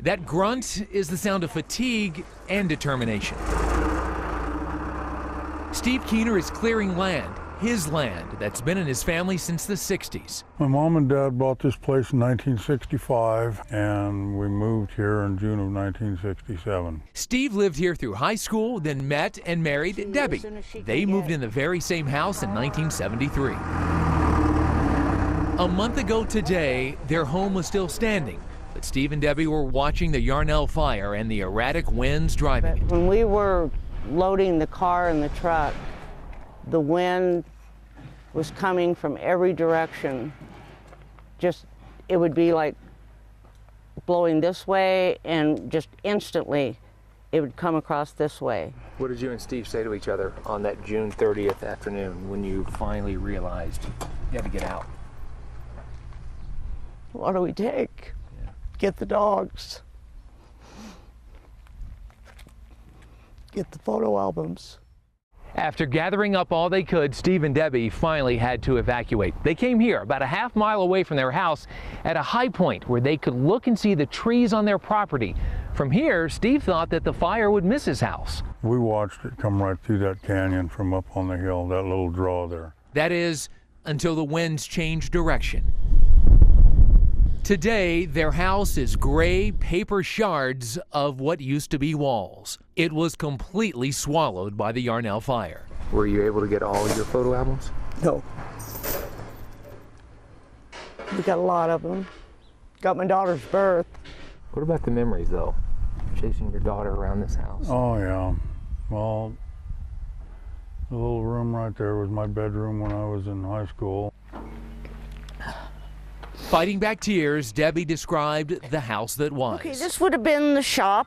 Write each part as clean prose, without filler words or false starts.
That grunt is the sound of fatigue and determination. Steve Keiter is clearing land, his land that's been in his family since the 60s. My mom and dad bought this place in 1965, and we moved here in June of 1967. Steve lived here through high school, then met and married Debbie. They moved in the very same house in 1973. A month ago today, their home was still standing, but Steve and Debbie were watching the Yarnell fire and the erratic winds driving it. When we were loading the car and the truck, the wind was coming from every direction. It would be like blowing this way, and just instantly it would come across this way. What did you and Steve say to each other on that June 30th afternoon when you finally realized you had to get out? What do we take? Yeah. Get the dogs. Get the photo albums. After gathering up all they could, Steve and Debbie finally had to evacuate. They came here, about a half mile away from their house, at a high point where they could look and see the trees on their property. From here, Steve thought that the fire would miss his house. We watched it come right through that canyon from up on the hill, that little draw there. That is, until the winds changed direction. Today, their house is gray paper shards of what used to be walls. It was completely swallowed by the Yarnell fire. Were you able to get all your photo albums? No. We got a lot of them. Got my daughter's birth. What about the memories, though? Chasing your daughter around this house. Oh, yeah. Well, the little room right there was my bedroom when I was in high school. Fighting back tears, Debbie described the house that was. Okay, this would have been the shop.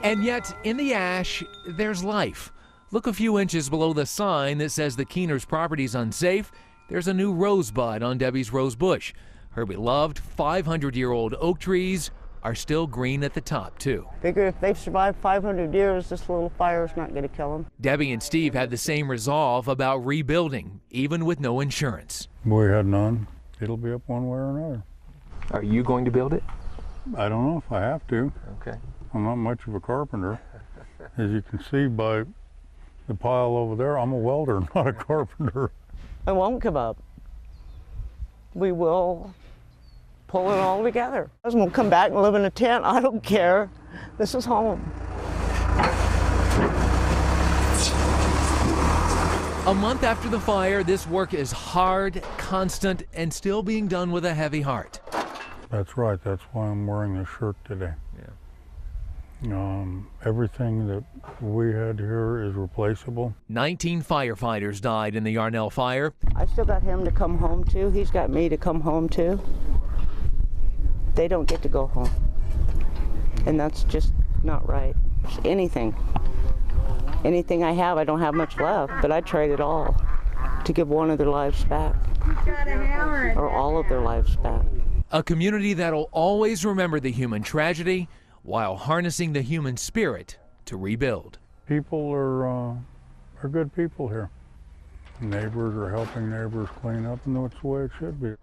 And yet, in the ash, there's life. Look a few inches below the sign that says the Keiters' property's unsafe. There's a new rosebud on Debbie's rose bush. Her beloved 500-year-old oak trees are still green at the top, too. Figure if they've survived 500 years, this little fire's not going to kill them. Debbie and Steve had the same resolve about rebuilding, even with no insurance. We had none. It'll be up one way or another. Are you going to build it? I don't know if I have to. Okay. I'm not much of a carpenter. As you can see by the pile over there, I'm a welder, not a carpenter. I won't give up. We will pull it all together. We'll come back and live in a tent. I don't care. This is home. A month after the fire, this work is hard, constant, and still being done with a heavy heart. That's right. That's why I'm wearing this shirt today. Yeah. Everything that we had here is replaceable. 19 firefighters died in the Yarnell fire. I still got him to come home to. He's got me to come home to. They don't get to go home. And that's just not right. Anything I have, I don't have much left, but I'd trade it all to give one of their lives back. Or all of their lives back. A community that'll always remember the human tragedy while harnessing the human spirit to rebuild. People are good people here. Neighbors are helping neighbors clean up, and that's the way it should be.